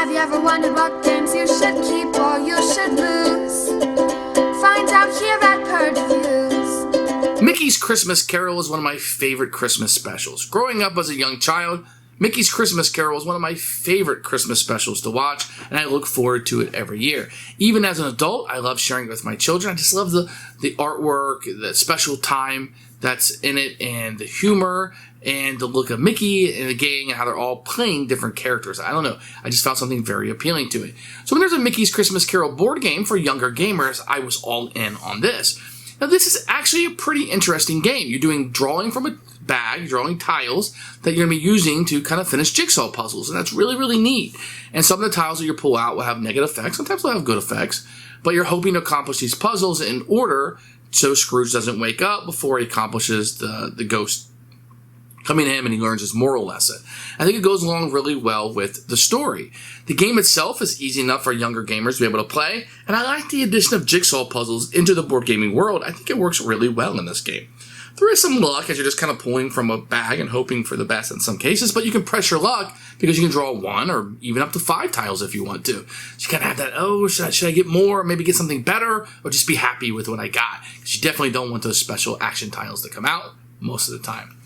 Have you ever wondered what games you should keep or you should lose? Find out here at Purge Reviews. Mickey's Christmas Carol is one of my favorite Christmas specials. Growing up as a young child, Mickey's Christmas Carol is one of my favorite Christmas specials to watch, and I look forward to it every year. Even as an adult, I love sharing it with my children. I just love the artwork, the special time that's in it, and the humor, and the look of Mickey and the gang, and how they're all playing different characters. I don't know. I just found something very appealing to it. So when there's a Mickey's Christmas Carol board game for younger gamers, I was all in on this. Now, this is actually a pretty interesting game. You're doing drawing from a bag, drawing tiles that you're going to be using to kind of finish jigsaw puzzles, and that's really, really neat. And some of the tiles that you pull out will have negative effects. Sometimes they'll have good effects, but you're hoping to accomplish these puzzles in order so Scrooge doesn't wake up before he accomplishes the ghost coming to him and he learns his moral lesson. I think it goes along really well with the story. The game itself is easy enough for younger gamers to be able to play, and I like the addition of jigsaw puzzles into the board gaming world. I think it works really well in this game. There is some luck as you're just kind of pulling from a bag and hoping for the best in some cases, but you can press your luck because you can draw 1 or even up to 5 tiles if you want to. So you kind of have that, oh, should I get more, maybe get something better, or just be happy with what I got? Because you definitely don't want those special action tiles to come out most of the time.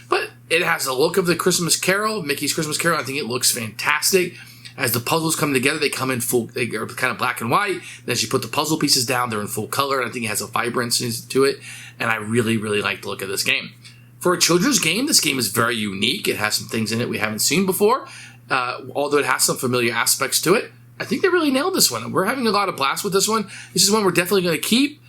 But it has the look of the Christmas Carol, Mickey's Christmas Carol. I think it looks fantastic. As the puzzles come together, they come in full, they are kind of black and white. Then as you put the puzzle pieces down, they're in full color. And I think it has a vibrancy to it. And I really, really like the look of this game. For a children's game, this game is very unique. It has some things in it we haven't seen before. Although it has some familiar aspects to it, I think they really nailed this one. We're having a lot of blast with this one. This is one we're definitely going to keep.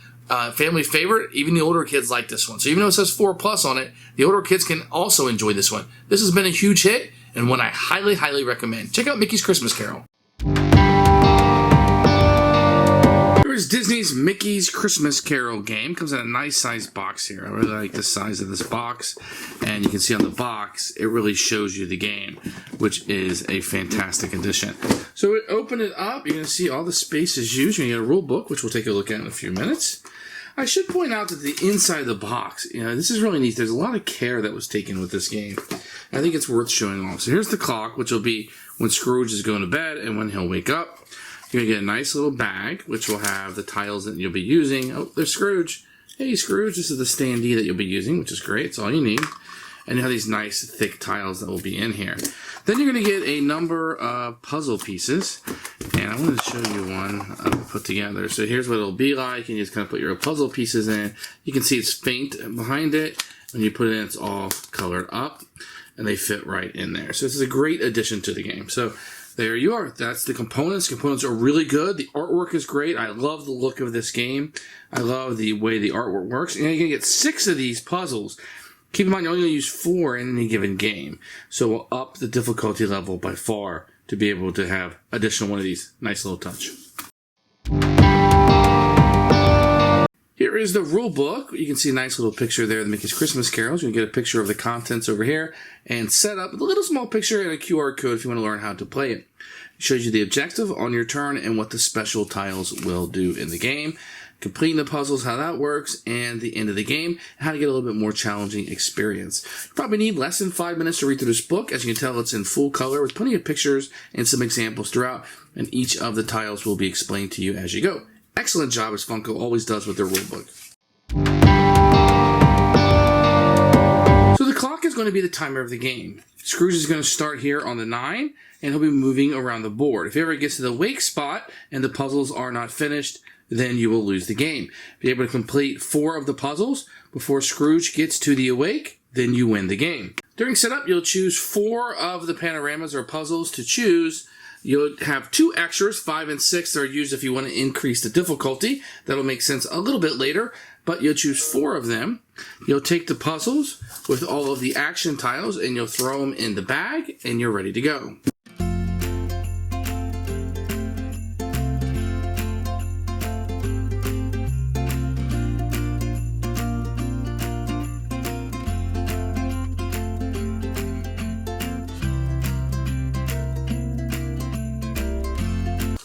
Family favorite. Even the older kids like this one. So even though it says 4+ on it, the older kids can also enjoy this one. This has been a huge hit and one I highly, highly recommend. Check out Mickey's Christmas Carol. Here's Disney's Mickey's Christmas Carol game. Comes in a nice sized box here. I really like the size of this box. And you can see on the box, it really shows you the game, which is a fantastic addition. So we open it up. You're going to see all the spaces used. You're going to get a rule book, which we'll take a look at in a few minutes. I should point out that the inside of the box, this is really neat. There's a lot of care that was taken with this game. I think it's worth showing off. So here's the clock, which will be when Scrooge is going to bed and when he'll wake up. You're going to get a nice little bag, which will have the tiles that you'll be using. Oh, there's Scrooge. Hey, Scrooge, this is the standee that you'll be using, which is great. It's all you need. And you have these nice, thick tiles that will be in here. Then you're going to get a number of puzzle pieces. And I wanted to show you one put together. So here's what it'll be like. And you just kind of put your puzzle pieces in. You can see it's faint behind it. When you put it in, it's all colored up. And they fit right in there. So this is a great addition to the game. So there you are. That's the components. Components are really good. The artwork is great. I love the look of this game. I love the way the artwork works. And you're going to get 6 of these puzzles. Keep in mind, you're only going to use 4 in any given game. So we'll up the difficulty level by far to be able to have additional one of these. Nice little touch. Here is the rule book. You can see a nice little picture there of the Mickey's Christmas Carols. You can get a picture of the contents over here and set up a little small picture and a QR code if you want to learn how to play it. It shows you the objective on your turn and what the special tiles will do in the game. Completing the puzzles, how that works, and the end of the game, and how to get a little bit more challenging experience. You probably need less than 5 minutes to read through this book. As you can tell, it's in full color with plenty of pictures and some examples throughout, and each of the tiles will be explained to you as you go. Excellent job as Funko always does with their rule book. So the clock is going to be the timer of the game. Scrooge is going to start here on the 9, and he'll be moving around the board. If he ever gets to the wake spot and the puzzles are not finished, then you will lose the game. Be able to complete 4 of the puzzles before Scrooge gets to the awake, then you win the game. During setup, you'll choose 4 of the panoramas or puzzles to choose. You'll have 2 extras, 5 and 6, that are used if you want to increase the difficulty. That'll make sense a little bit later, but you'll choose 4 of them. You'll take the puzzles with all of the action tiles and you'll throw them in the bag and you're ready to go.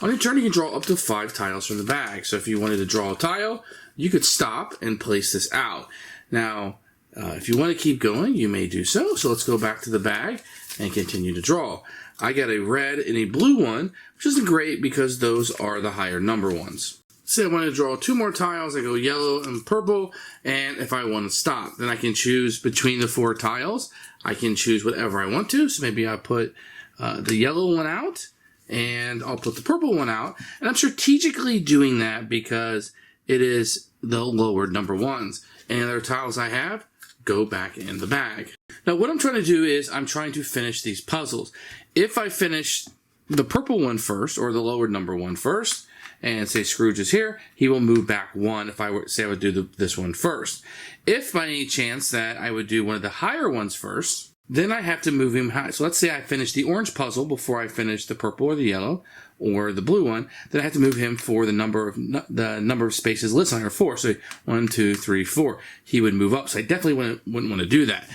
On your turn, you can draw up to 5 tiles from the bag. So if you wanted to draw a tile, you could stop and place this out. Now, if you want to keep going, you may do so. So let's go back to the bag. and continue to draw. I got a red and a blue one, which isn't great because those are the higher number ones. Say I want to draw 2 more tiles, I go yellow and purple, and if I want to stop, then I can choose between the 4 tiles. I can choose whatever I want to, so maybe I'll put the yellow one out, and I'll put the purple one out, and I'm strategically doing that because it is the lower number ones. Any other tiles I have go back in the bag. Now what I'm trying to do is I'm trying to finish these puzzles. If I finish the purple one first, or the lower number one first, and say Scrooge is here, he will move back 1 if I were say I would do this one first. If by any chance that I would do one of the higher ones first, then I have to move him high. So let's say I finish the orange puzzle before I finish the purple or the yellow or the blue one, then I have to move him for the number of spaces listed on here, 4. So 1, 2, 3, 4. He would move up. So I definitely wouldn't want to do that.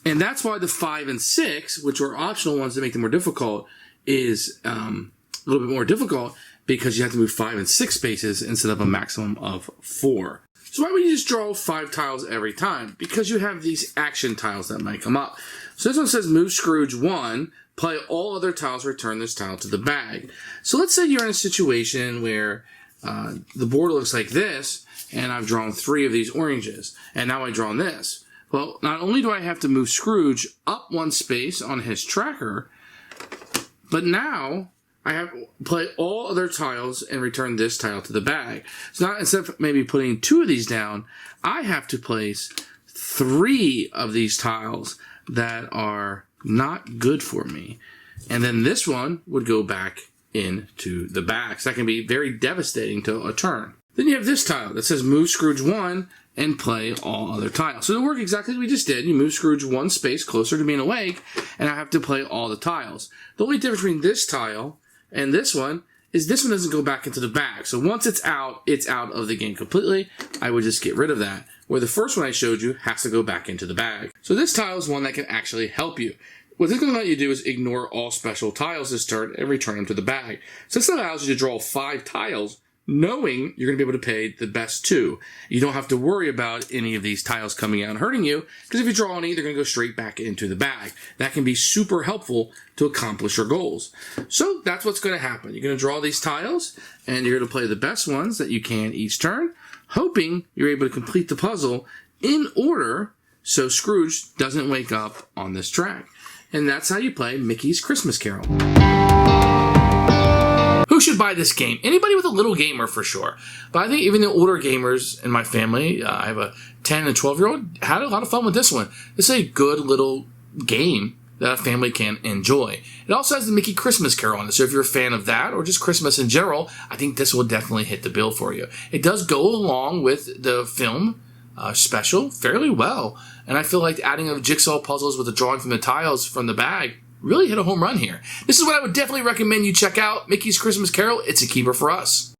And that's why the 5 and 6, which are optional ones that make them more difficult, is a little bit more difficult because you have to move 5 and 6 spaces instead of a maximum of 4. So why would you just draw 5 tiles every time? Because you have these action tiles that might come up. So this one says move Scrooge 1, play all other tiles, return this tile to the bag. So let's say you're in a situation where the board looks like this, and I've drawn 3 of these oranges, and now I've drawn this. Well, not only do I have to move Scrooge up 1 space on his tracker, but now I have to play all other tiles and return this tile to the bag. So now instead of maybe putting 2 of these down, I have to place 3 of these tiles that are not good for me. And then this one would go back into the bag. So that can be very devastating to a turn. Then you have this tile that says move Scrooge 1 and play all other tiles. So it'll work exactly as we just did. You move Scrooge 1 space closer to being awake, and I have to play all the tiles. The only difference between this tile and this one is this one doesn't go back into the bag. So once it's out of the game completely. I would just get rid of that. Where the first one I showed you has to go back into the bag. So this tile is one that can actually help you. What this is going to let you do is ignore all special tiles this turn and return them to the bag. So this allows you to draw 5 tiles knowing you're going to be able to pay the best 2. You don't have to worry about any of these tiles coming out and hurting you, because if you draw any, they're going to go straight back into the bag. That can be super helpful to accomplish your goals. So that's what's going to happen. You're going to draw these tiles, and you're going to play the best ones that you can each turn, hoping you're able to complete the puzzle in order so Scrooge doesn't wake up on this track. And that's how you play Mickey's Christmas Carol. Who should buy this game? Anybody with a little gamer for sure. But I think even the older gamers in my family, I have a 10 and 12-year-old, had a lot of fun with this one. It's a good little game that a family can enjoy. It also has the Mickey Christmas Carol on it, so if you're a fan of that or just Christmas in general, I think this will definitely hit the bill for you. It does go along with the film special fairly well, and I feel like adding of jigsaw puzzles with the drawing from the tiles from the bag really hit a home run here. This is what I would definitely recommend you check out. Mickey's Christmas Carol, it's a keeper for us.